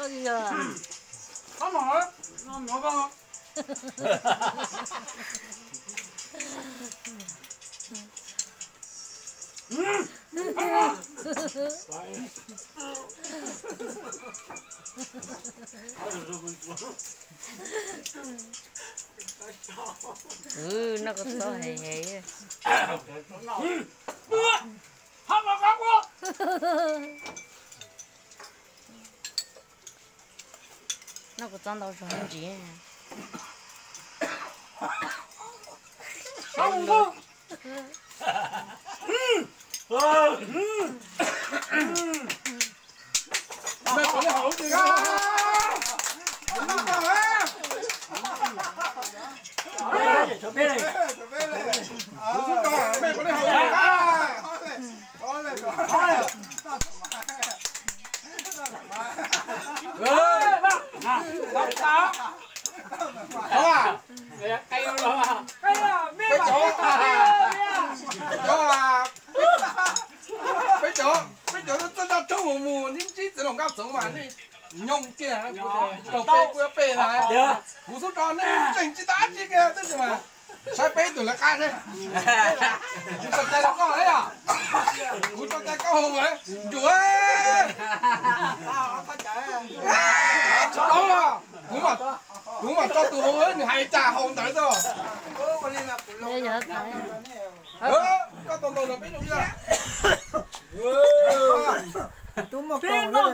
你啊！干嘛？那麻烦吗？那个骚嘿嘿的。他们干过。那个长到是很尖。小五公。那管理好这个。准备嘞，准备嘞，不是干，没管理好这个。好嘞，好嘞，打，好吧？哎呦了，哎呀，别走啊！别走，都真到中午木，你只能夠走嘛？你用啲啊，個背個背啦，胡鬚裝呢，整支打支嘅，真係嘛？使背對嚟加啫，胡鬚仔嚟講嚟啊，胡鬚仔講好咪？做啊！好啦，我嘛做到好，你係炸紅底咗。你有睇？個洞就邊度啫？都冇講。